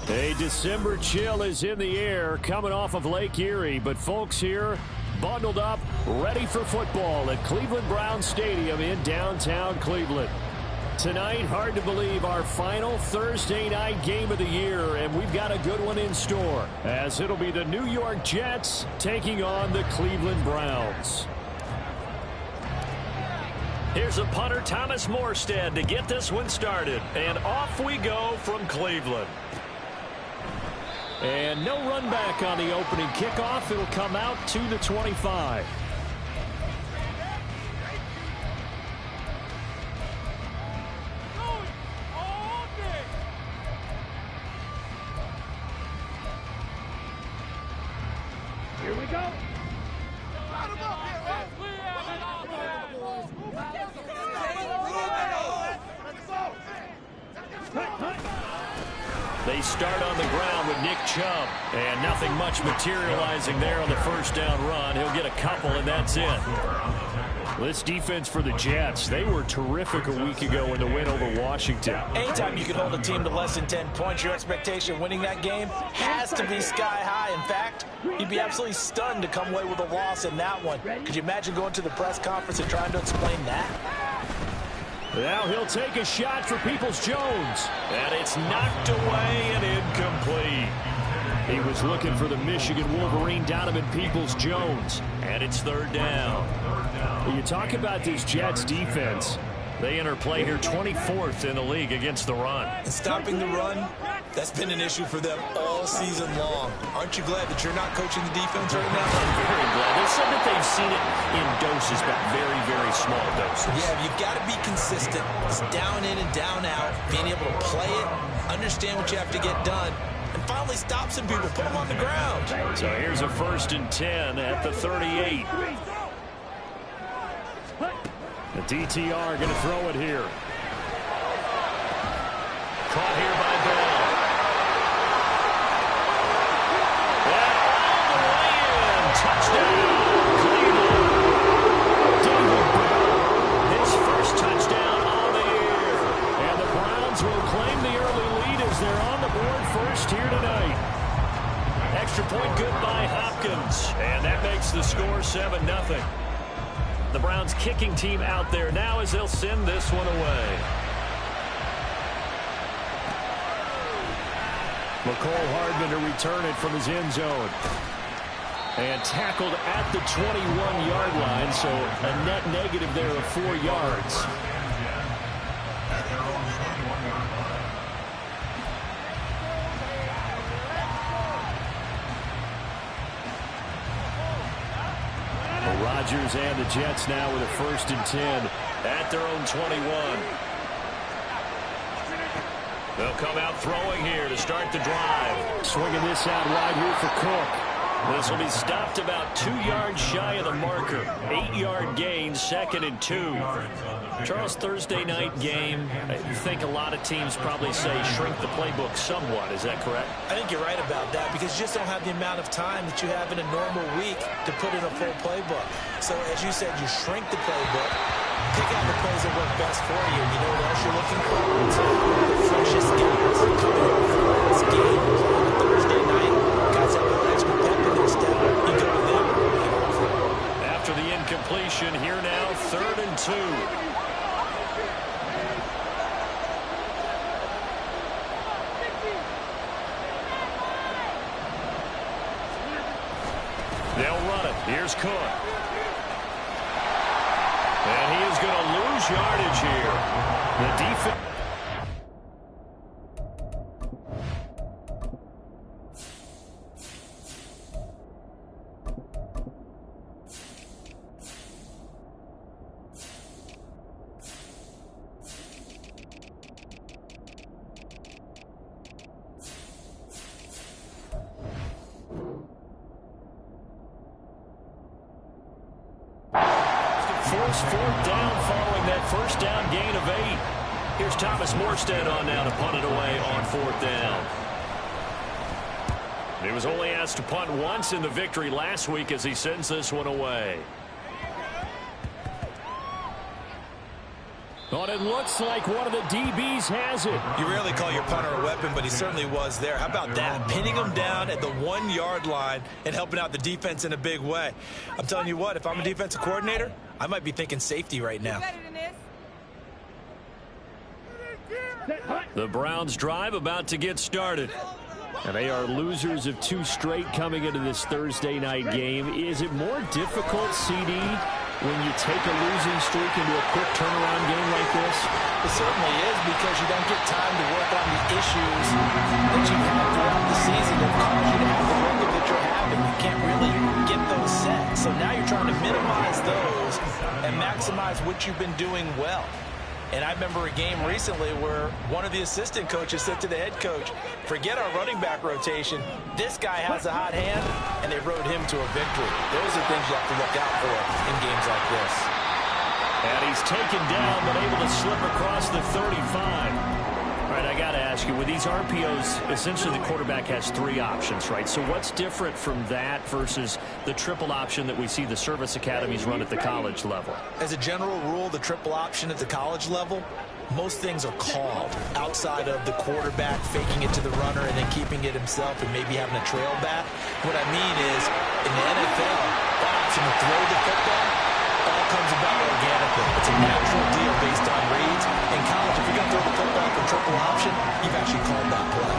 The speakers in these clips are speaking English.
A December chill is in the air coming off of Lake Erie, but folks here bundled up, ready for football at Cleveland Browns Stadium in downtown Cleveland. Tonight, hard to believe, our final Thursday night game of the year, and we've got a good one in store, as it'll be the New York Jets taking on the Cleveland Browns. Here's a punter, Thomas Morstead, to get this one started, and off we go from Cleveland. And no run back on the opening kickoff. It'll come out to the 25. Here we go. They start on the ground with Nick Chubb, and nothing much materializing there on the first down run. He'll get a couple, and that's it. This defense for the Jets, they were terrific a week ago in the win over Washington. Anytime you can hold a team to less than 10 points, your expectation winning that game has to be sky high. In fact, you'd be absolutely stunned to come away with a loss in that one. Could you imagine going to the press conference and trying to explain that? Now he'll take a shot for Peoples-Jones. And it's knocked away and incomplete. He was looking for the Michigan Wolverine, Donovan Peoples-Jones. And it's third down. When you talk about this Jets defense, they enter play here 24th in the league against the run. And stopping the run, that's been an issue for them all season long. Aren't you glad that you're not coaching the defense right now? I'm very glad. They said that they've seen it in doses, but very, very small doses. Yeah, you've got to be consistent. It's down in and down out, being able to play it, understand what you have to get done, and finally stop some people, put them on the ground. So here's a 1st and 10 at the 38. The DTR going to throw it here. Caught here by Bell. And all the way in. Touchdown, Cleveland. David Bell, his first touchdown on the year. And the Browns will claim the early lead as they're on the board first here tonight. Extra point good by Hopkins. And that makes the score 7-0. The Browns kicking team out there now as they'll send this one away. McCole Hardman to return it from his end zone. And tackled at the 21-yard line, so a net negative there of 4 yards. Rodgers and the Jets now with a 1st and 10 at their own 21. They'll come out throwing here to start the drive. Swinging this out wide here for Cook. This will be stopped about 2 yards shy of the marker. 8-yard gain, 2nd and 2. Charles, Thursday night game, I think a lot of teams probably say shrink the playbook somewhat. Is that correct? I think you're right about that because you just don't have the amount of time that you have in a normal week to put in a full playbook. So, as you said, you shrink the playbook, pick out the plays that work best for you. You know what else you're looking for? It's the freshest guys coming over for the last game on Thursday night. Guys have a little extra pep in their step. You go with them. After the incompletion, here now, 3rd and 2. They'll run it. Here's Cook. And he is going to lose yardage here. The defense. Force 4th down following that 1st down gain of 8. Here's Thomas Morstead on now to punt it away on 4th down. He was only asked to punt once in the victory last week as he sends this one away. Well, it looks like one of the DBs has it. You rarely call your punter a weapon, but he certainly was there. How about that? Pinning him down at the 1-yard line and helping out the defense in a big way. I'm telling you what, if I'm a defensive coordinator, I might be thinking safety right now. The Browns drive about to get started. And they are losers of 2 straight coming into this Thursday night game. Is it more difficult, CD, when you take a losing streak into a quick turnaround game like this? It certainly is, because you don't get time to work on the issues that you've had throughout the season that cause you to have the record that you're having. You can't really get those set. So now you're trying to minimize those and maximize what you've been doing well. And I remember a game recently where one of the assistant coaches said to the head coach, forget our running back rotation. This guy has a hot hand, and they rode him to a victory. Those are things you have to look out for in games like this. And he's taken down, but able to slip across the 35. All right, I got to ask you, with these RPOs, essentially the quarterback has 3 options, right? So what's different from that versus the triple option that we see the service academies run at the college level? As a general rule, the triple option at the college level, most things are called outside of the quarterback faking it to the runner and then keeping it himself and maybe having a trail back. What I mean is, in the NFL, the option to throw the football all comes about organically. It's a natural deal based on reads. In college, if you're going to throw the football for triple option, you've actually called that play.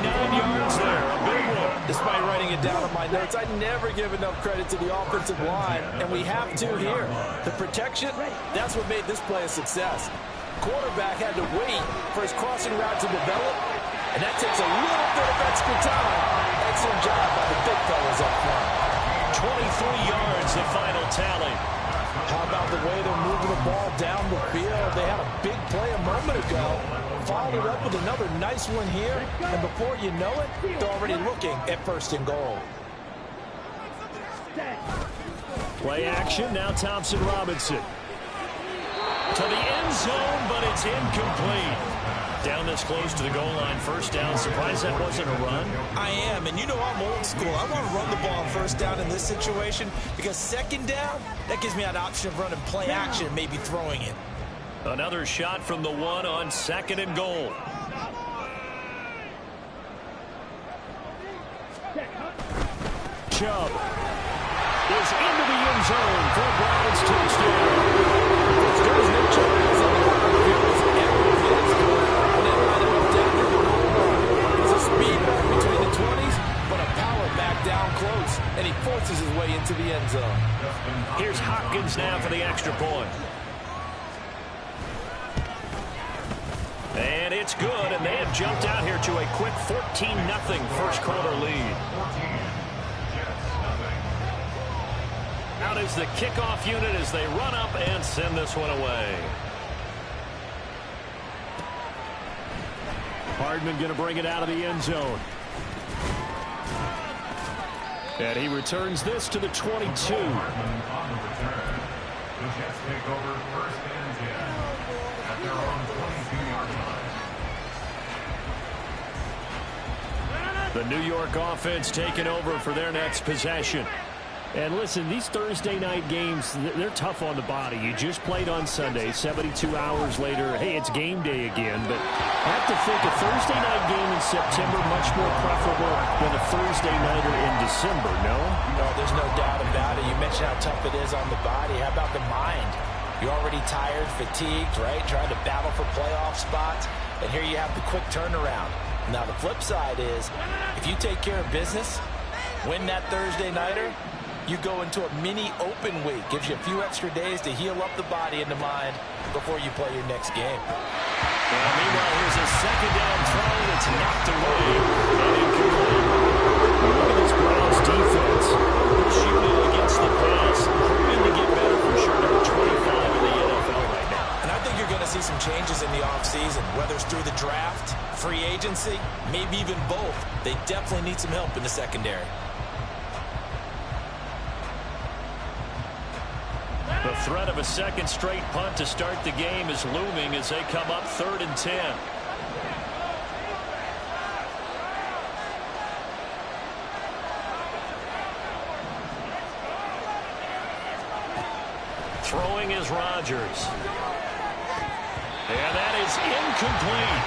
39 yards there, a big one. Despite writing it down on my notes, I never give enough credit to the offensive line, and we have to here. The protection, that's what made this play a success. Quarterback had to wait for his crossing route to develop, and that takes a little bit of extra time. Excellent job by the big fellas up front. 23 yards, the final tally. How about the way they're moving the ball down the field? They had a big play a moment ago. Followed it up with another nice one here. And before you know it, they're already looking at 1st and goal. Play action, now Thompson Robinson. To the end zone, but it's incomplete. Down this close to the goal line, 1st down. Surprised that wasn't a run? I am, and you know I'm old school. I want to run the ball on 1st down in this situation because 2nd down, that gives me an option of running play action, maybe throwing it. Another shot from the 1 on 2nd and goal. Chubb is into the end zone for a Browns touchdown. Between the 20s, but a power back down close, and he forces his way into the end zone. Here's Hopkins now for the extra point. And it's good, and they have jumped out here to a quick 14-0 first quarter lead. Out is the kickoff unit as they run up and send this one away. Hardman going to bring it out of the end zone. And he returns this to the 22. The New York offense taking over for their next possession. And listen, these Thursday night games, they're tough on the body. You just played on Sunday, 72 hours later, hey, it's game day again. But I have to think a Thursday night game in September much more preferable than a Thursday nighter in December, no? No, there's no doubt about it. You mentioned how tough it is on the body. How about the mind? You're already tired, fatigued, right? Trying to battle for playoff spots. And here you have the quick turnaround. Now, the flip side is, if you take care of business, win that Thursday nighter, you go into a mini open week. Gives you a few extra days to heal up the body and the mind before you play your next game. And meanwhile, here's a 2nd down throw that's knocked away and incomplete. Look at this Browns defense. This unit against the pass, hoping to get better for sure. Number 25 in the NFL right now. And I think you're going to see some changes in the offseason, whether it's through the draft, free agency, maybe even both. They definitely need some help in the secondary. The threat of a 2nd straight punt to start the game is looming as they come up 3rd and 10. Throwing is Rodgers. And that is incomplete.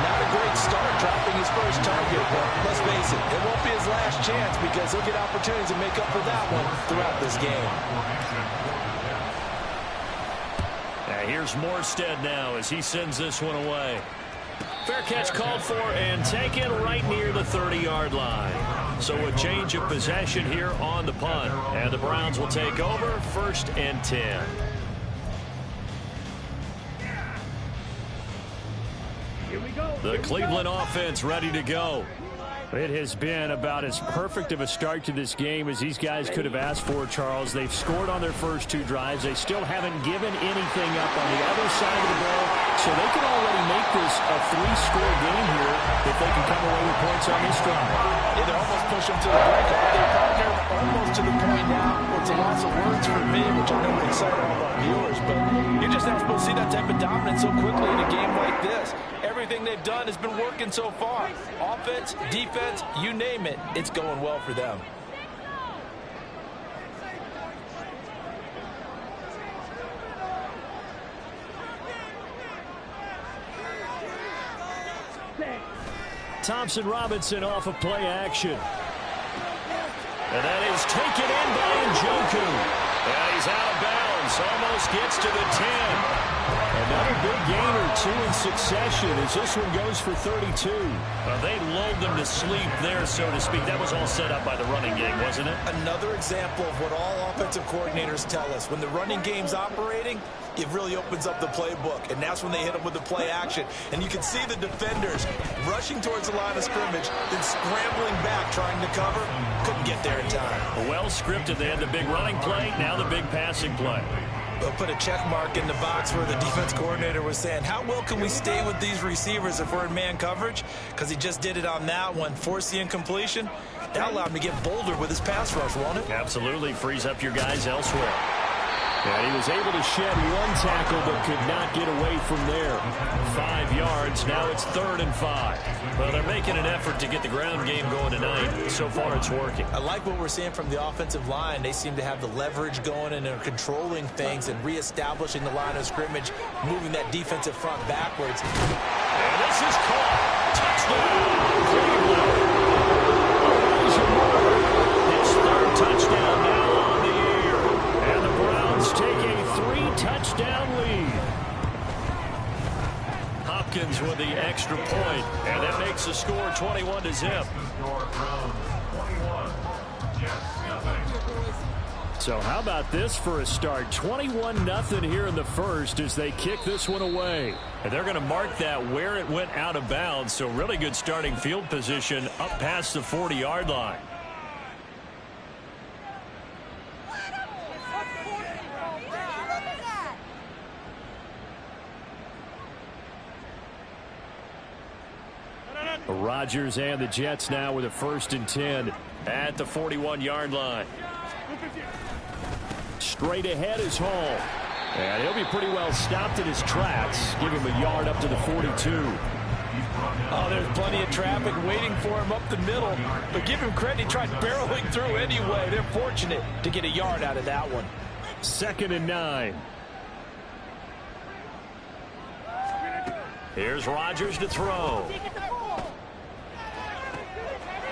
Not a great start dropping his first target, but let's face it, it won't be his last chance because he'll get opportunities to make up for that one throughout this game. Here's Morstead now as he sends this one away. Fair catch called for and taken right near the 30-yard line. So a change of possession here on the punt. And the Browns will take over 1st and 10. The Cleveland offense ready to go. It has been about as perfect of a start to this game as these guys could have asked for, Charles. They've scored on their first 2 drives. They still haven't given anything up on the other side of the ball, so they can already make this a 3-score game here if they can come away with points on this drive. Yeah, they're almost pushing to the break. They're almost to the point now where it's a loss of words for me, which I know will excite all of our viewers, but you're just not supposed to see that type of dominance so quickly in a game like this. Everything they've done has been working so far. Offense, defense, you name it, it's going well for them. Thompson Robinson off of play action. And that is taken in by Njoku. And he's out of bounds. Almost gets to the 10. Another big gain or 2 in succession as this one goes for 32. They lulled them to sleep there, so to speak. That was all set up by the running game, wasn't it? Another example of what all offensive coordinators tell us. When the running game's operating, it really opens up the playbook, and that's when they hit them with the play action. And you can see the defenders rushing towards the line of scrimmage, then scrambling back, trying to cover. Couldn't get there in time. Well scripted. They had the big running play, now the big passing play. They'll put a check mark in the box where the defense coordinator was saying, how well can we stay with these receivers if we're in man coverage? Because he just did it on that one, forced the incompletion. That allowed him to get bolder with his pass rush, won't it? Absolutely. Frees up your guys elsewhere. And he was able to shed 1 tackle but could not get away from there. 5 yards. Now it's 3rd and 5. Well, they're making an effort to get the ground game going tonight. So far, it's working. I like what we're seeing from the offensive line. They seem to have the leverage going and they're controlling things and reestablishing the line of scrimmage, moving that defensive front backwards. And this is caught. Touchdown. His 3rd touchdown now on the year. And the Browns take a 3-touchdown lead. Hopkins with the extra point, and that makes the score 21-0. So how about this for a start? 21-0 here in the first as they kick this one away. And they're going to mark that where it went out of bounds, so really good starting field position up past the 40-yard line. Rodgers and the Jets now with a 1st and 10 at the 41-yard line. Straight ahead is Hall. And he'll be pretty well stopped in his tracks. Give him a yard up to the 42. Oh, there's plenty of traffic waiting for him up the middle. But give him credit, he tried barreling through anyway. They're fortunate to get a yard out of that one. 2nd and 9. Here's Rodgers to throw.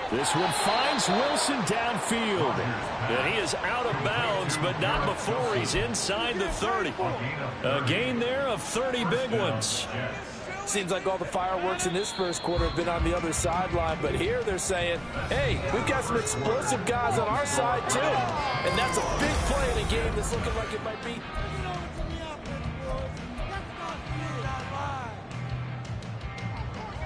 This one finds Wilson downfield. And he is out of bounds, but not before he's inside the 30. A gain there of 30 big ones. Seems like all the fireworks in this first quarter have been on the other sideline, but here they're saying, hey, we've got some explosive guys on our side too. And that's a big play in a game that's looking like it might be.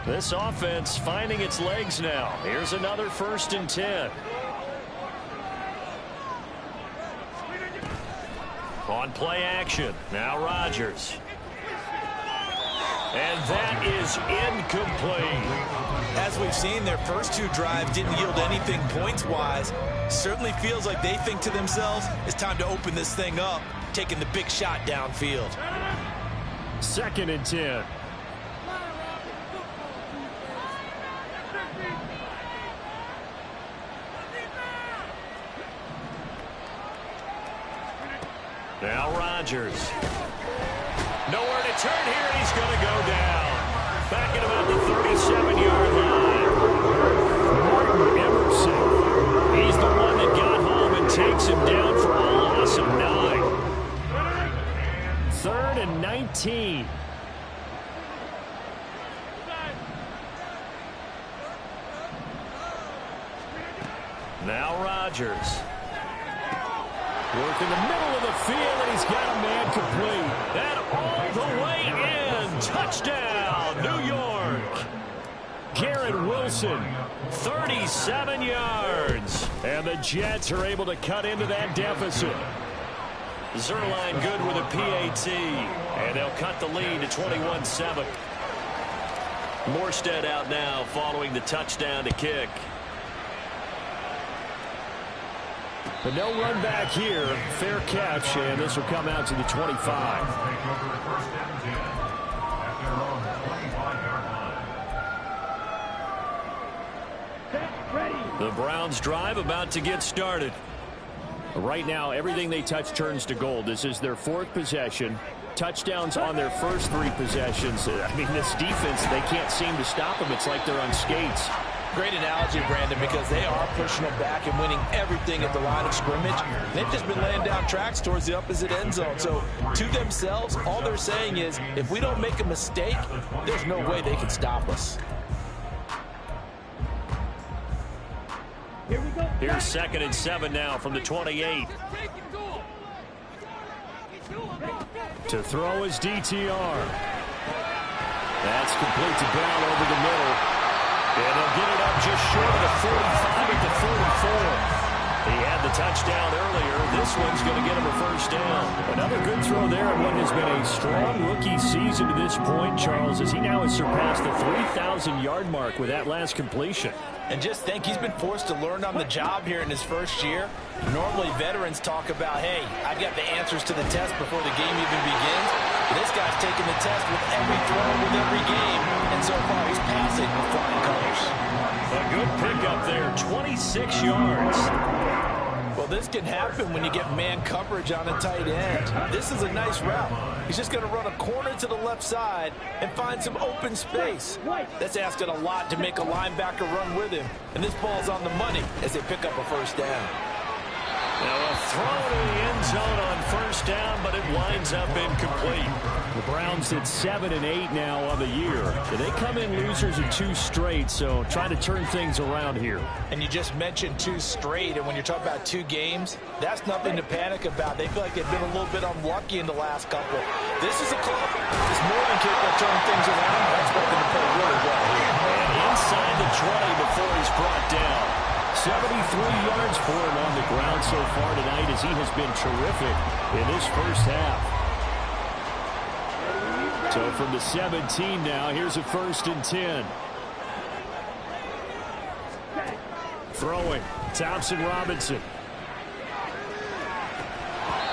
This offense finding its legs now. Here's another 1st and 10. On play action. Now Rodgers. And that is incomplete. As we've seen, their first 2 drives didn't yield anything points-wise. Certainly feels like they think to themselves, it's time to open this thing up, taking the big shot downfield. 2nd and 10. Now Rodgers. Nowhere to return here, and he's going to go down. Back at about the 37-yard line. Martin Emerson. He's the one that got home and takes him down for a loss of 9. 3rd and 19. Now Rodgers. Work in the middle of the field, and he's got a man complete. And all the way in. Touchdown, New York. Garrett Wilson, 37 yards. And the Jets are able to cut into that deficit. Zerline good with a PAT. And they'll cut the lead to 21-7. Morstead out now following the touchdown to kick. But no run back here. Fair catch, and this will come out to the 25. The Browns drive about to get started. Right now, everything they touch turns to gold. This is their 4th possession. Touchdowns on their first 3 possessions. I mean, this defense, they can't seem to stop them. It's like they're on skates. Great analogy, Brandon, because they are pushing them back and winning everything at the line of scrimmage. They've just been laying down tracks towards the opposite end zone. So to themselves, all they're saying is, if we don't make a mistake, there's no way they can stop us. Here we go. Here's 2nd and 7 now from the 28. To throw is DTR. That's complete to Brown over the middle. And they'll get it up just short of the 45 at the 44. He had the touchdown earlier. This one's going to get him a first down. Another good throw there in what has been a strong rookie season to this point, Charles, as he now has surpassed the 3,000-yard mark with that last completion. And just think, he's been forced to learn on the job here in his first year. Normally, veterans talk about, hey, I've got the answers to the test before the game even begins. But this guy's taking the test with every throw, with every game. And so far, he's passing with flying colors. A good pickup there, 26 yards. Well, this can happen when you get man coverage on a tight end. This is a nice route. He's just going to run a corner to the left side and find some open space. That's asking a lot to make a linebacker run with him. And this ball's on the money as they pick up a first down. Now a throw to the end zone on first down, but it winds up incomplete. The Browns at 7 and 8 now on the year. They come in losers in 2 straight, so trying to turn things around here. And you just mentioned 2 straight, and when you're talking about 2 games, that's nothing to panic about. They feel like they've been a little bit unlucky in the last couple. This is a club. It's more than capable of turning things around. I expect them to play really well here. And inside the 20 before he's brought down. 73 yards for him on the ground so far tonight as he has been terrific in this first half. So from the 17 now, here's a 1st and 10. Throwing, Thompson Robinson.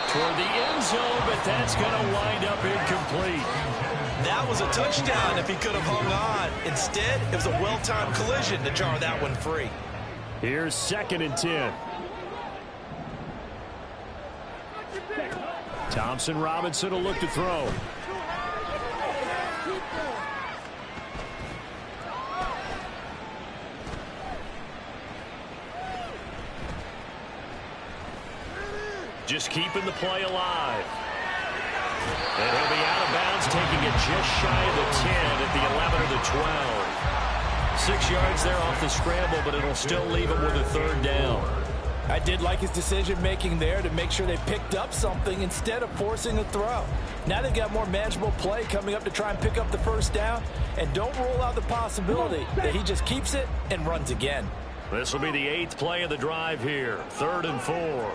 Toward the end zone, but that's going to wind up incomplete. That was a touchdown if he could have hung on. Instead, it was a well-timed collision to jar that one free. Here's 2nd and 10. Thompson Robinson will look to throw. Just keeping the play alive. And he'll be out of bounds, taking it just shy of the 10 at the 11 or the 12. 6 yards there off the scramble, but it'll still leave him with a 3rd down. I did like his decision-making there to make sure they picked up something instead of forcing a throw. Now they've got more manageable play coming up to try and pick up the first down, and don't rule out the possibility that he just keeps it and runs again. This will be the 8th play of the drive here. 3rd and 4.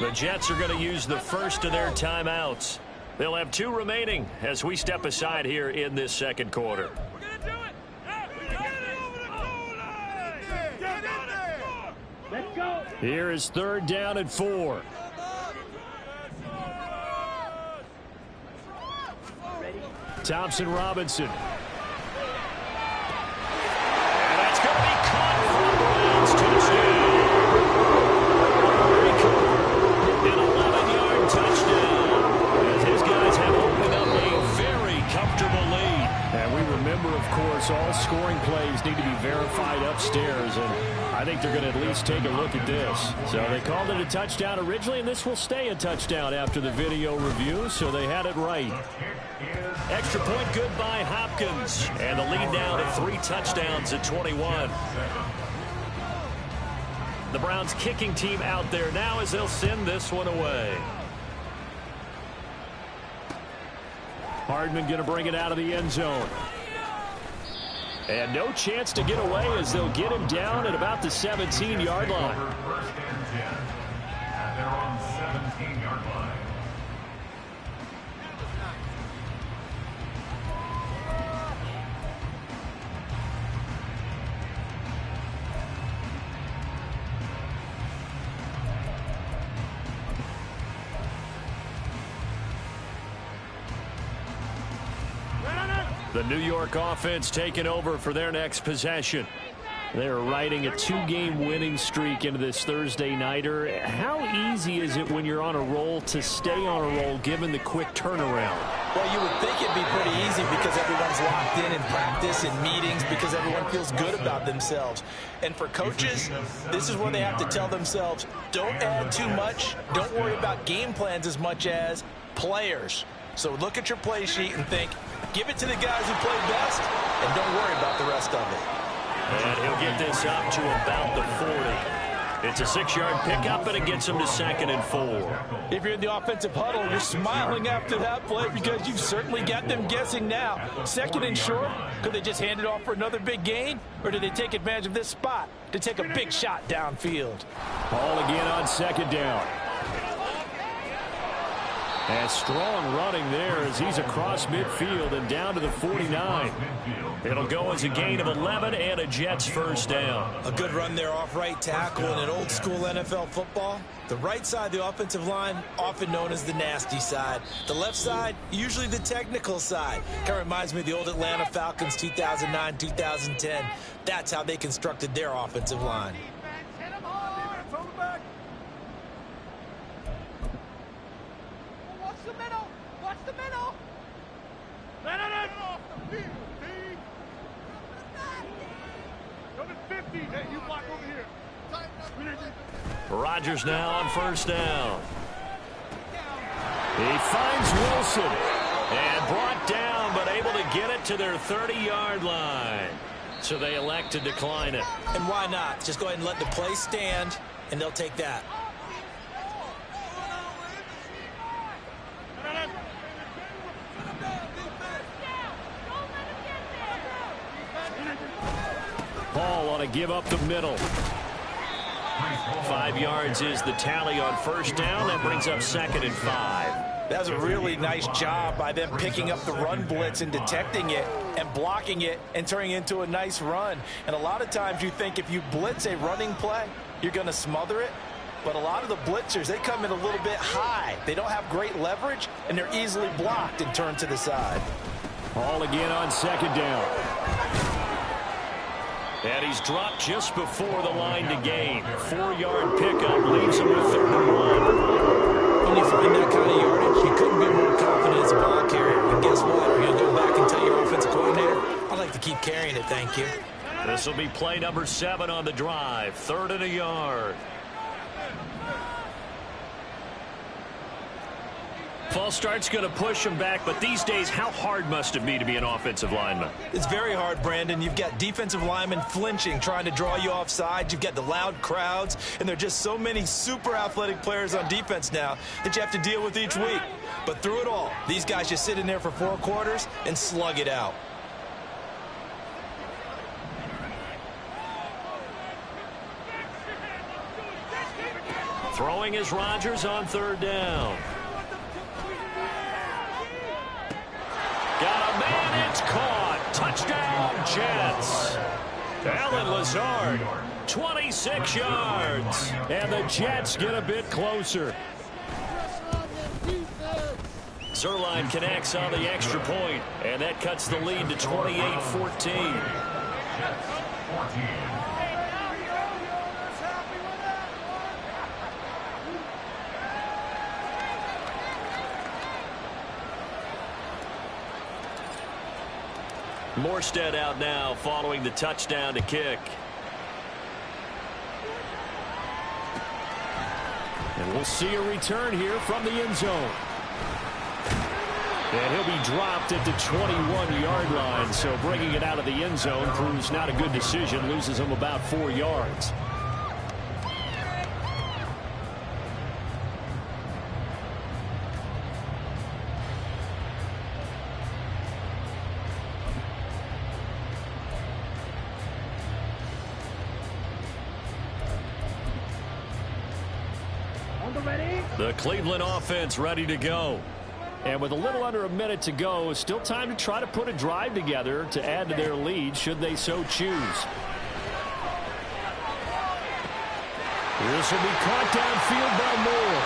The Jets are going to use the first of their timeouts. They'll have 2 remaining as we step aside here in this second quarter. Let's go. Here is 3rd down and 4. Thompson Robinson. And that's going to be caught from the Browns. Touchdown. An 11-yard verified upstairs, and I think they're going to at least take a look at this. So they called it a touchdown originally, and this will stay a touchdown after the video review, so they had it right. Extra point good by Hopkins, and the lead now to 3 touchdowns at 21. The Browns kicking team out there now as they'll send this one away. Hardman going to bring it out of the end zone. And no chance to get away as they'll get him down at about the 17-yard line. They're on 17-yard line. The New York offense taking over for their next possession. They're riding a 2-game winning streak into this Thursday nighter. How easy is it when you're on a roll to stay on a roll given the quick turnaround? Well, you would think it'd be pretty easy because everyone's locked in practice and meetings because everyone feels good about themselves. And for coaches, this is where they have to tell themselves, don't add too much. Don't worry about game plans as much as players. So look at your play sheet and think, give it to the guys who play best, and don't worry about the rest of it. And he'll get this up to about the 40. It's a 6-yard pickup, and it gets him to 2nd and 4. If you're in the offensive huddle, you're smiling after that play because you've certainly got them guessing now. 2nd and short, could they just hand it off for another big gain? Or did they take advantage of this spot to take a big shot downfield? Ball again on 2nd down. And strong running there as he's across midfield and down to the 49. It'll go as a gain of 11 and a Jets first down. A good run there off right tackle in an old school NFL football. The right side of the offensive line, often known as the nasty side. The left side, usually the technical side. Kind of reminds me of the old Atlanta Falcons 2009-2010. That's how they constructed their offensive line. Rodgers now on first down. He finds Wilson and brought down, but able to get it to their 30-yard line. So they elect to decline it. And why not? Just go ahead and let the play stand, and they'll take that. Ball on a give up the middle. 5 yards is the tally on first down. That brings up 2nd and 5. That was a really nice job by them picking up the run blitz and detecting it and blocking it and turning it into a nice run. And a lot of times you think if you blitz a running play, you're going to smother it. But a lot of the blitzers, they come in a little bit high. They don't have great leverage, and they're easily blocked and turned to the side. Ball again on 2nd down. And he's dropped just before the line to gain. 4-yard pickup leaves him with 3rd and 1. When you find that kind of yardage, you couldn't be more confident as a ball carrier. And guess what? You're going to go back and tell your offensive coordinator, I'd like to keep carrying it, thank you. This will be play number 7 on the drive. 3rd and a yard. False start's going to push him back, but these days, how hard must it be to be an offensive lineman? It's very hard, Brandon. You've got defensive linemen flinching, trying to draw you off sides. You've got the loud crowds, and there are just so many super athletic players on defense now that you have to deal with each week. But through it all, these guys just sit in there for 4 quarters and slug it out. Throwing is Rodgers on 3rd down. Got a man, it's caught. Touchdown, Jets. Allen Lazard, 26 yards. And the Jets get a bit closer. Zerline connects on the extra point, and that cuts the lead to 28-14. Morstead out now following the touchdown to kick. And we'll see a return here from the end zone. And he'll be dropped at the 21-yard line. So bringing it out of the end zone proves not a good decision. Loses him about 4 yards. The Cleveland offense ready to go. And with a little under a minute to go, still time to try to put a drive together to add to their lead should they so choose. This will be caught downfield by Moore.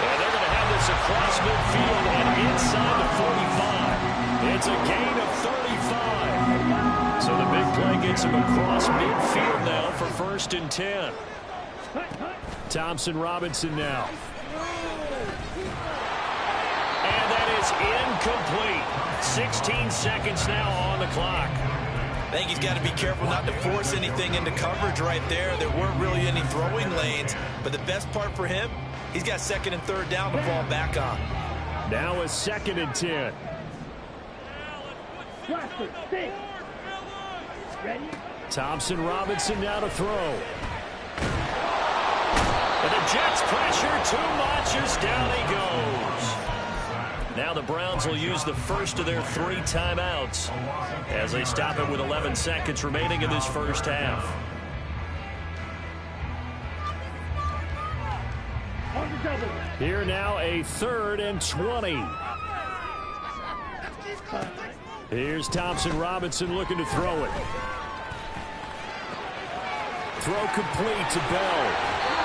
And they're going to have this across midfield and inside the 45. It's a gain of 35. So the big play gets him across midfield now for 1st and 10. Thompson Robinson now. And that is incomplete. 16 seconds now on the clock. I think he's got to be careful not to force anything into coverage right there. There weren't really any throwing lanes. But the best part for him, he's got 2nd and 3rd down to fall back on. Now a 2nd and 10. Thompson Robinson now to throw. And the Jets pressure too much as down he goes. Now the Browns will use the first of their 3 timeouts as they stop it with 11 seconds remaining in this first half. Here now a 3rd and 20. Here's Thompson Robinson looking to throw it. Throw complete to Bell.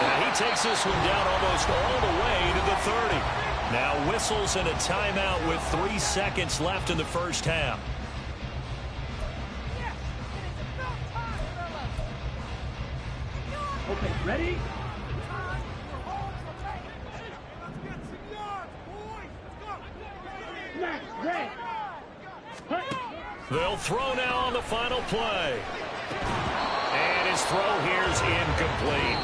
And he takes this one down almost all the way to the 30. Now whistles and a timeout with 3 seconds left in the first half. Okay, ready? They'll throw now on the final play. And his throw here's incomplete.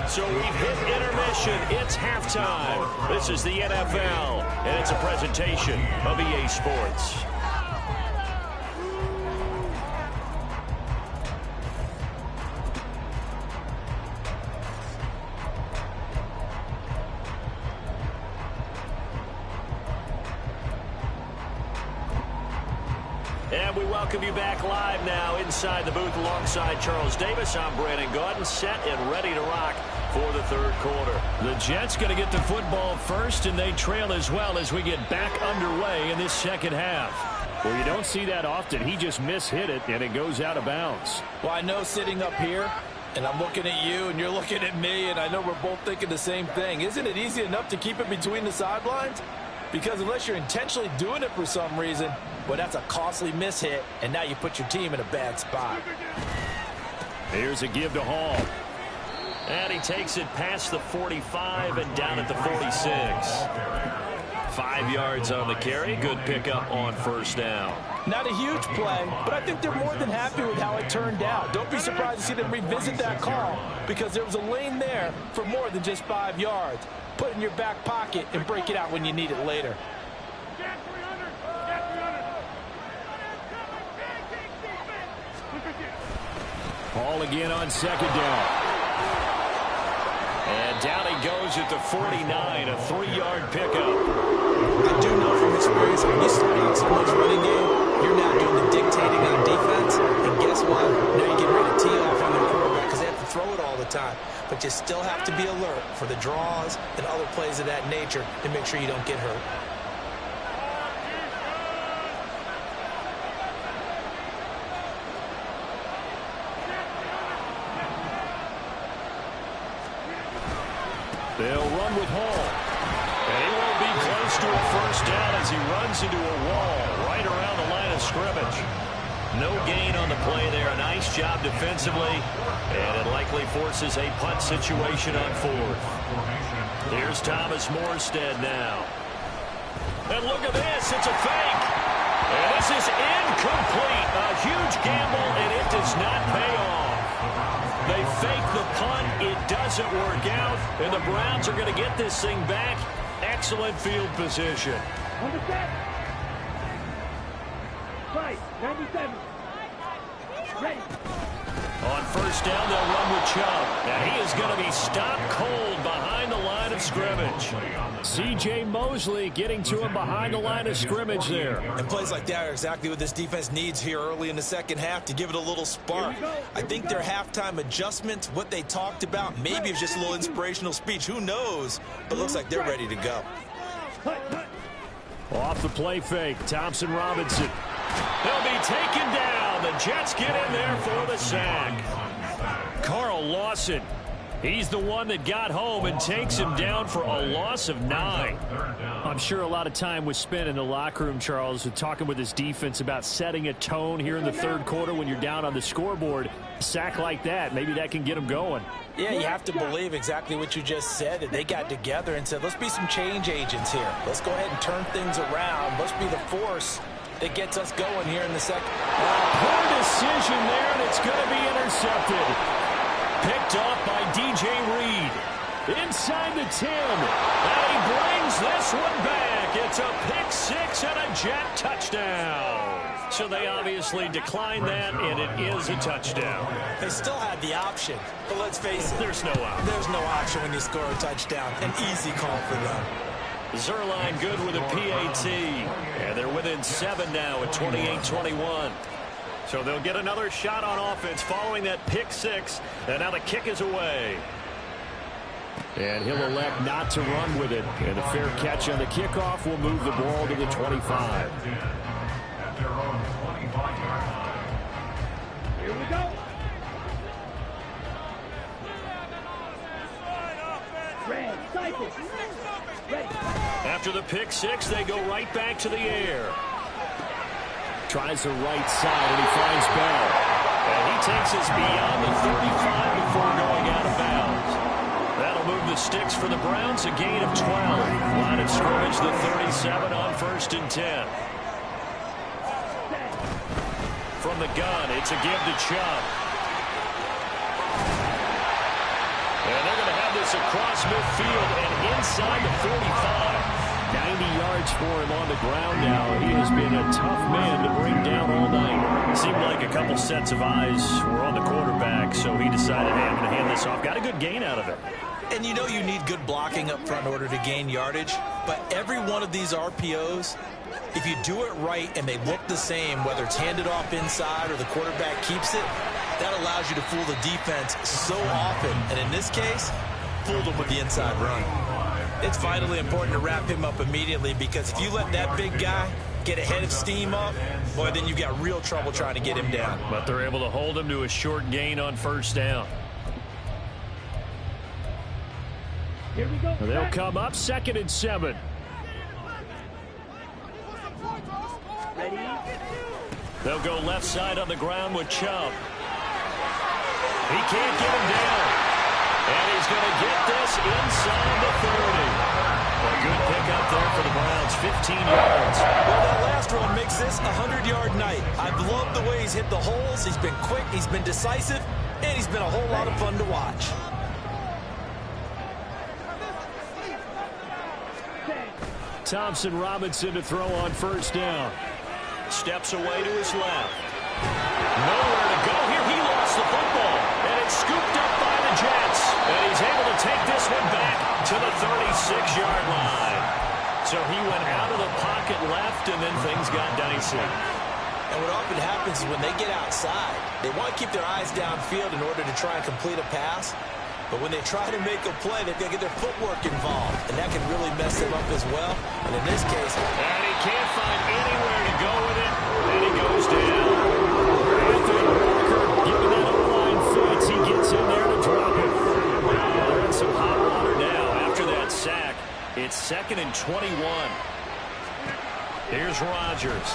So we've hit intermission. It's halftime. This is the NFL, and it's a presentation of EA Sports. And we welcome you back live now inside the booth alongside Charles Davis. I'm Brandon Gaudin, set and ready to rock for the 3rd quarter. The Jets going to get the football first, and they trail as well as we get back underway in this second half. Well, you don't see that often. He just mishit it, and it goes out of bounds. Well, I know sitting up here, and I'm looking at you, and you're looking at me, and I know we're both thinking the same thing. Isn't it easy enough to keep it between the sidelines? Because unless you're intentionally doing it for some reason, well, that's a costly mishit, and now you put your team in a bad spot. Here's a give to Hall. And he takes it past the 45 and down at the 46. 5 yards on the carry. Good pickup on 1st down. Not a huge play, but I think they're more than happy with how it turned out. Don't be surprised to see them revisit that call because there was a lane there for more than just 5 yards. Put it in your back pocket and break it out when you need it later. Hall again on 2nd down. And down he goes at the 49, a 3-yard pickup. I do know from experience when you start out someone's running game, you're now doing the dictating on defense. And guess what? Now you're getting ready to tee off on their quarterback because they have to throw it all the time. But you still have to be alert for the draws and other plays of that nature to make sure you don't get hurt. They'll run with Hall. And he won't be close to a 1st down as he runs into a wall right around the line of scrimmage. No gain on the play there. A nice job defensively. And it likely forces a punt situation on 4th. Here's Thomas Morstead now. And look at this. It's a fake. And this is incomplete. A huge gamble, and it does not pay off. They fake the punt. It doesn't work out, and the Browns are going to get this thing back. Excellent field position. On the set. Right, 97. Ready. On first down, they'll run with Chubb. And he is going to be stopped cold behind the line of scrimmage. C.J. Mosley getting to him behind the line of scrimmage there. And plays like that are exactly what this defense needs here early in the second half to give it a little spark. I think their halftime adjustments, what they talked about, maybe it's just a little inspirational speech. Who knows? But looks like they're ready to go. Off the play fake, Thompson Robinson. They'll be taken down. The Jets get in there for the sack. Carl Lawson, he's the one that got home and takes him down for a loss of 9. I'm sure a lot of time was spent in the locker room, Charles, talking with his defense about setting a tone here in the third quarter when you're down on the scoreboard. A sack like that, maybe that can get them going. Yeah, you have to believe exactly what you just said, that they got together and said, let's be some change agents here. Let's go ahead and turn things around. Let's be the force that gets us going here in the second. Poor decision there, and it's going to be intercepted. Picked off by D.J. Reed. Inside the 10. And he brings this one back. It's a pick 6 and a Jet touchdown. So they obviously declined that, and it is a touchdown. They still had the option, but let's face it. There's no option. There's no option when you score a touchdown. An easy call for them. Zerline good with a PAT. And they're within 7 now at 28-21. So they'll get another shot on offense following that pick 6. And now the kick is away. And he'll elect not to run with it. And a fair catch on the kickoff will move the ball to the 25. Here we go. Red, cycle. Ready. After the pick 6, they go right back to the air. Tries the right side, and he finds Bell. And he takes us beyond the 35 before going out of bounds. That'll move the sticks for the Browns, a gain of 12. Line of scrimmage, the 37 on 1st and 10. From the gun, it's a give to Chubb. And they're going to have this across midfield and inside the 45. 90 yards for him on the ground now. He has been a tough man to bring down all night. It seemed like a couple sets of eyes were on the quarterback, so he decided, hey, I'm going to hand this off. Got a good gain out of it. And you know you need good blocking up front in order to gain yardage, but every one of these RPOs, if you do it right and they look the same, whether it's handed off inside or the quarterback keeps it, that allows you to fool the defense so often. And in this case, fooled them with the inside run. It's vitally important to wrap him up immediately, because if you let that big guy get a head of steam up, boy, then you've got real trouble trying to get him down. But they're able to hold him to a short gain on first down. Here we go. They'll come up 2nd and 7. Ready. They'll go left side on the ground with Chubb. He can't get him down. And he's going to get this inside the 30. A good pickup there for the Browns, 15 yards. Well, that last one makes this a 100-yard night. I've loved the way he's hit the holes. He's been quick, he's been decisive, and he's been a whole lot of fun to watch. Thompson Robinson to throw on first down. Steps away to his left. Nowhere to go here. He lost the football. And it's scooped up by the Jets. And he's able to take this one back to the 36-yard line. So he went out of the pocket left, and then things got dicey. And what often happens is when they get outside, they want to keep their eyes downfield in order to try and complete a pass. But when they try to make a play, they've got to get their footwork involved. And that can really mess them up as well. And in this case... And he can't find anywhere to go with it. And he goes down. Anthony Walker giving that O-line fits. He gets in there to drop it. They're in some hot water now after that sack. It's 2nd and 21. Here's Rodgers.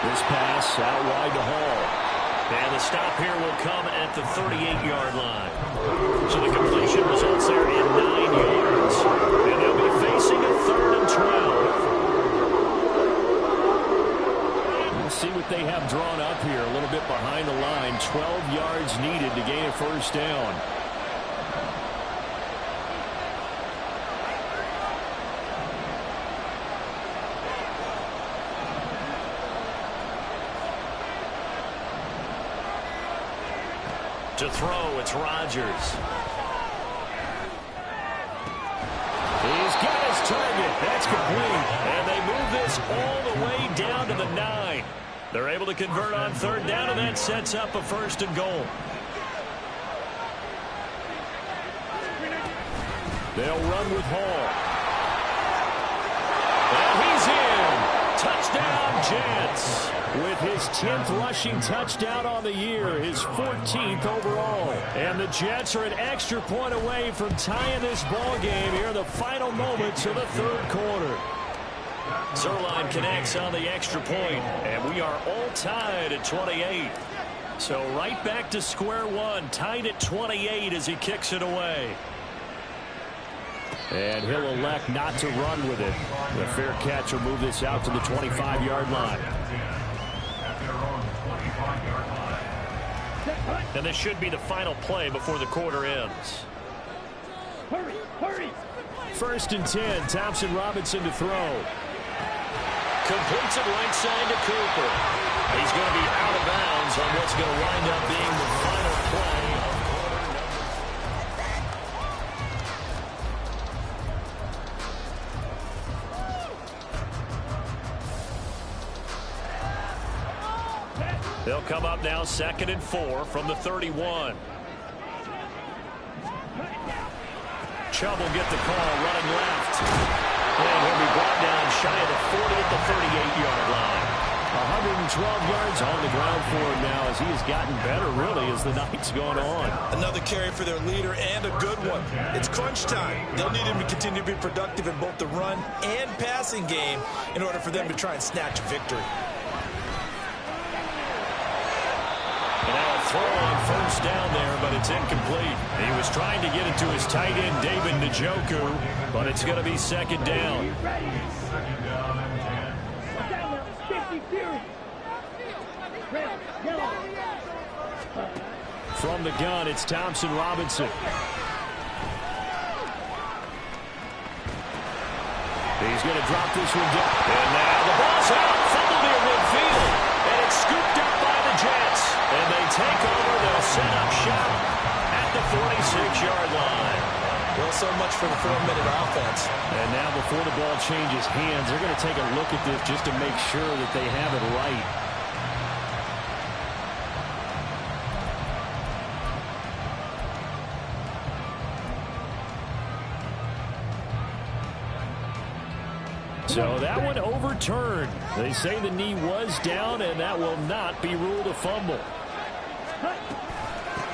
This pass out wide to Hall. And the stop here will come at the 38-yard line. So the completion results there in 9 yards. And they'll be facing a 3rd and 12. yards needed to gain a first down. To throw, it's Rodgers. He's got his target. That's complete. And they move this all the way down to the 9. They're able to convert on third down, and that sets up a first and goal. They'll run with Hall. And he's in. Touchdown, Jets. With his 10th rushing touchdown on the year, his 14th overall. And the Jets are an extra point away from tying this ball game here in the final moments of the third quarter. Zerline connects on the extra point, and we are all tied at 28. So right back to square one, tied at 28 as he kicks it away. And he'll elect not to run with it. The fair catch will move this out to the 25-yard line. And this should be the final play before the quarter ends. Hurry, hurry. First and 10, Thompson Robinson to throw. Completes it right side to Cooper. He's going to be out of bounds on what's going to wind up being the final play of quarter number. They'll come up now 2nd and 4 from the 31. Chubb will get the call running left. And he'll be brought down shy of the 40 at the 38-yard line. 112 yards on the ground for him now as he has gotten better, really, as the night's gone on. Another carry for their leader and a good one. It's crunch time. They'll need him to continue to be productive in both the run and passing game in order for them to try and snatch a victory. Throw on first down there, but it's incomplete. He was trying to get it to his tight end, David Njoku, but it's going to be second down. From the gun, it's Thompson Robinson. He's going to drop this one down. And now the ball's out. Fumble near midfield. And it's scooped up by the Jets. And they take over. They'll set up shop at the 46-yard line. Well, so much for the 4-minute offense. And now before the ball changes hands, they're going to take a look at this just to make sure that they have it right. So that one overturned. They say the knee was down, and that will not be ruled a fumble.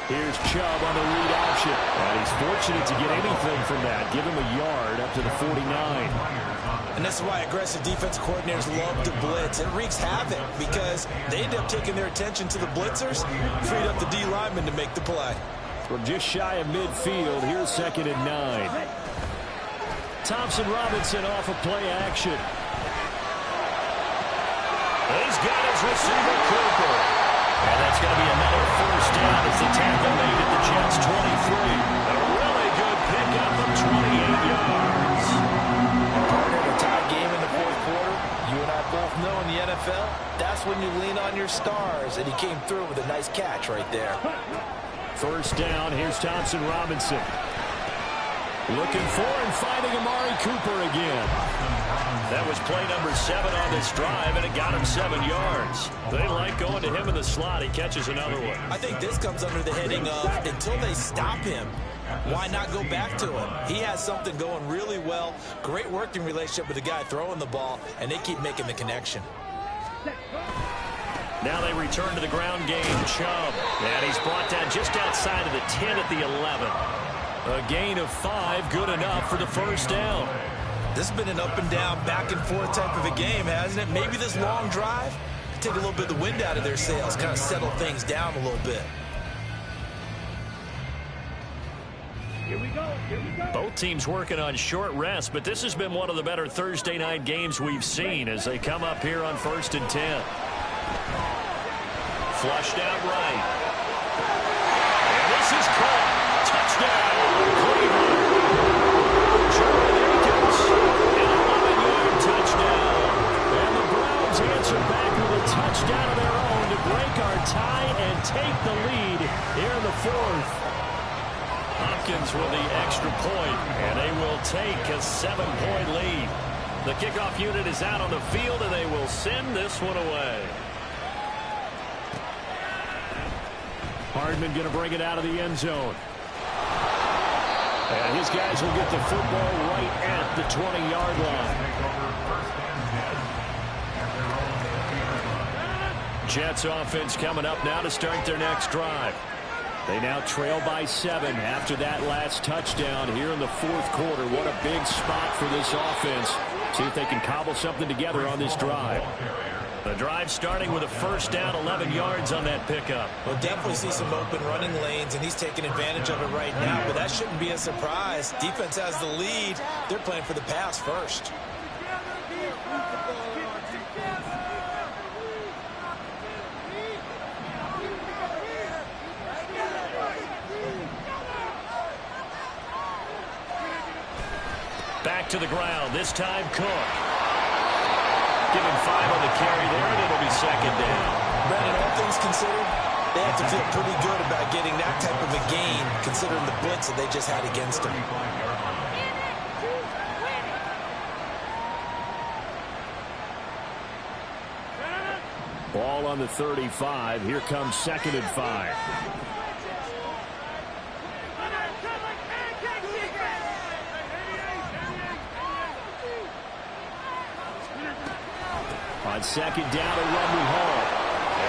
Here's Chubb on the read option. And he's fortunate to get anything from that. Give him a yard up to the 49. And this is why aggressive defense coordinators love to blitz. It wreaks havoc because they end up taking their attention to the blitzers, freed up the D lineman to make the play. From just shy of midfield, here's 2nd and 9. Thompson Robinson off of play action. He's got his receiver, Cooper. And that's going to be another first down as the tackle made at the Jets 23. A really good pickup of 28 yards. Partner, a tie game in the fourth quarter. You and I both know in the NFL, that's when you lean on your stars. And he came through with a nice catch right there. First down, here's Thompson Robinson. Looking for and finding Amari Cooper again. That was play number 7 on this drive, and it got him 7 yards. They like going to him in the slot. He catches another one. I think this comes under the heading of until they stop him, why not go back to him? He has something going really well. Great working relationship with the guy throwing the ball, and they keep making the connection. Now they return to the ground game. Chubb. And he's brought down just outside of the 10 at the 11. A gain of 5, good enough for the first down. This has been an up and down, back and forth type of a game, hasn't it? Maybe this long drive could take a little bit of the wind out of their sails, kind of settle things down a little bit. Here we go, here we go. Both teams working on short rest, but this has been one of the better Thursday night games we've seen as they come up here on 1st and 10. Flushed out right. Touchdown, Cleveland. Jordan Akins, an 11-yard touchdown. And the Browns answer back with a touchdown of their own to break our tie and take the lead here in the fourth. Hopkins with the extra point, and they will take a 7-point lead. The kickoff unit is out on the field, and they will send this one away. Hardman going to bring it out of the end zone. And his guys will get the football right at the 20-yard line. Jets offense coming up now to start their next drive. They now trail by 7 after that last touchdown here in the fourth quarter. What a big spot for this offense. See if they can cobble something together on this drive. The drive starting with a first down, 11 yards on that pickup. We'll definitely see some open running lanes, and he's taking advantage of it right now, but that shouldn't be a surprise. Defense has the lead. They're playing for the pass first. Back to the ground, this time Cook. Give him 5 on the carry there, and it'll be second down. Brandon, all things considered, they have to feel pretty good about getting that type of a gain, considering the blitz that they just had against them. Ball on the 35. Here comes 2nd and 5. On 2nd down, a run to Hall.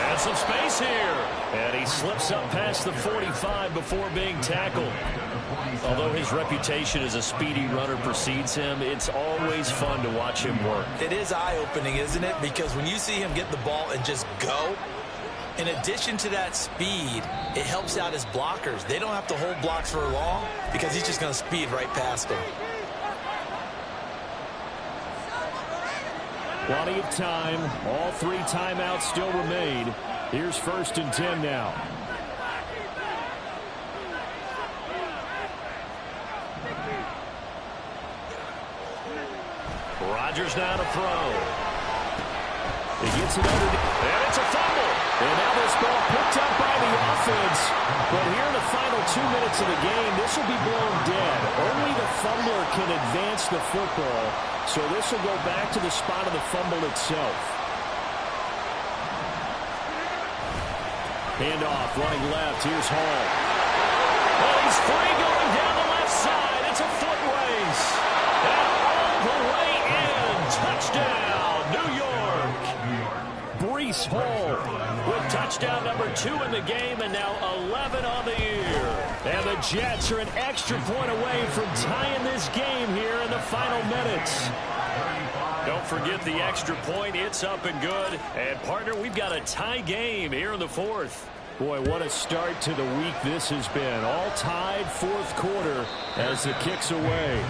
And some space here. And he slips up past the 45 before being tackled. Although his reputation as a speedy runner precedes him, it's always fun to watch him work. It is eye-opening, isn't it? Because when you see him get the ball and just go, in addition to that speed, it helps out his blockers. They don't have to hold blocks for long because he's just going to speed right past them. Plenty of time. All 3 timeouts still remain. Here's 1st and 10 now. Rodgers now to throw. He gets it underneath. And it's a fumble. And now this ball picked up by the offense. But here in the final 2 minutes of the game, this will be blown dead. Only the fumbler can advance the football. So this will go back to the spot of the fumble itself. Handoff, running left. Here's Hall. Oh, he's free going down the left side. It's a foot race. And all the way in. Touchdown, New York. Breece Hall with touchdown number 2 in the game, and now 11 on the year. And the Jets are an extra point away from tying this game here in the final minutes. Don't forget the extra point. It's up and good. And, partner, we've got a tie game here in the fourth. Boy, what a start to the week this has been. All tied fourth quarter as the kick's away.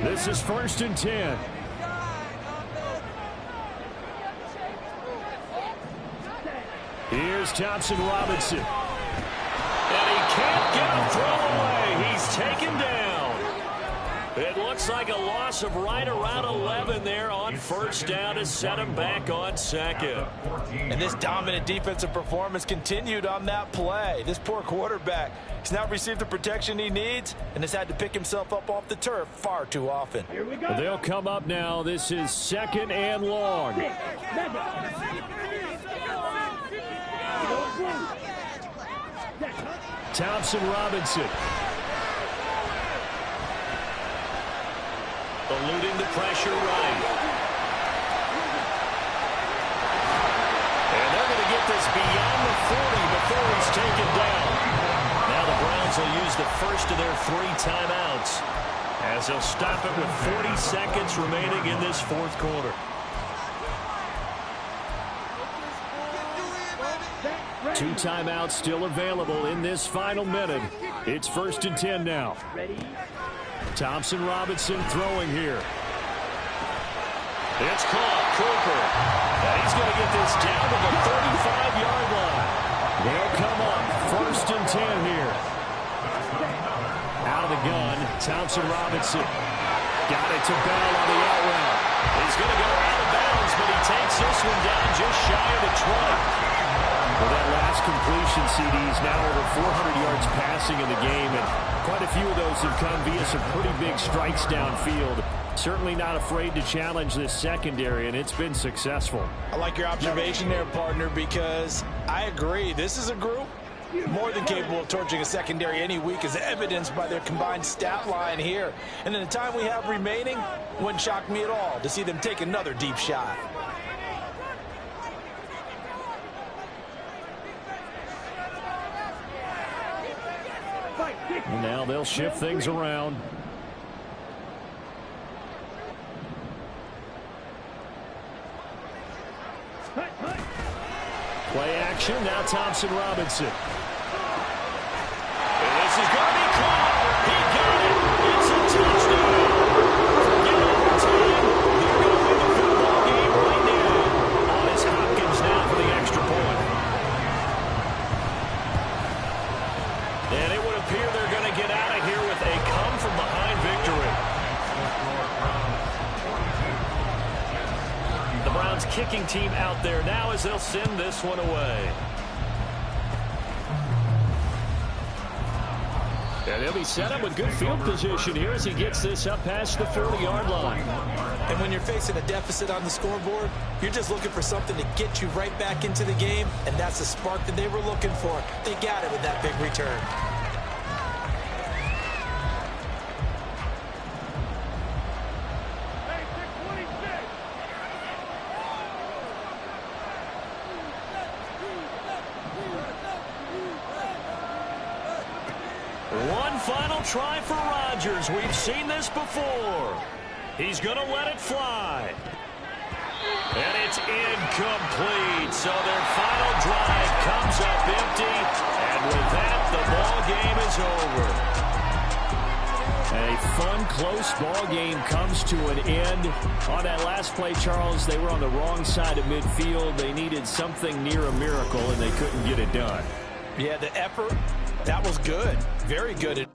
This is 1st and 10. Here's Thompson Robinson. And he can't get a throw away. He's taken down. It looks like a loss of right around 11 there on 1st down to set him back on 2nd. And this dominant defensive performance continued on that play. This poor quarterback, he's not received the protection he needs and has had to pick himself up off the turf far too often. They'll come up now. This is 2nd and long. Thompson Robinson. Eluding the pressure right. And they're going to get this beyond the 40 before he's taken down. Now the Browns will use the first of their 3 timeouts as they'll stop it with 40 seconds remaining in this fourth quarter. 2 timeouts still available in this final minute. It's 1st and 10 now. Ready? Thompson Robinson throwing here. It's caught. Cooper. And he's going to get this down to the 35-yard line. They'll come up 1st and 10 here. Out of the gun, Thompson Robinson. Got it to Bell on the out route. He's going to go out of bounds, but he takes this one down just shy of the 20. Well, that last completion, CD's now over 400 yards passing in the game, and quite a few of those have come via some pretty big strikes downfield. Certainly not afraid to challenge this secondary, and it's been successful. I like your observation there, partner, because I agree. This is a group more than capable of torching a secondary any week, as evidenced by their combined stat line here. And in the time we have remaining, wouldn't shock me at all to see them take another deep shot. And now they'll shift things around. Play action, now Thompson Robinson. And this is going to be caught. He got it. It's a touchdown. Forget overtime. They're going to win the football game right now. On is Hopkins now for the extra point. And it would appear they're going to get out of here with a come-from-behind victory. The Browns kicking team out there now as they'll send this one away. And they'll be set up with good field position here as he gets this up past the 40-yard line. And when you're facing a deficit on the scoreboard, you're just looking for something to get you right back into the game, and that's the spark that they were looking for. They got it with that big return. One final try for Rodgers. We've seen this before. He's going to let it fly. And it's incomplete. So their final drive comes up empty. And with that, the ball game is over. A fun, close ball game comes to an end. On that last play, Charles, they were on the wrong side of midfield. They needed something near a miracle, and they couldn't get it done. Yeah, the effort, that was good. Very good.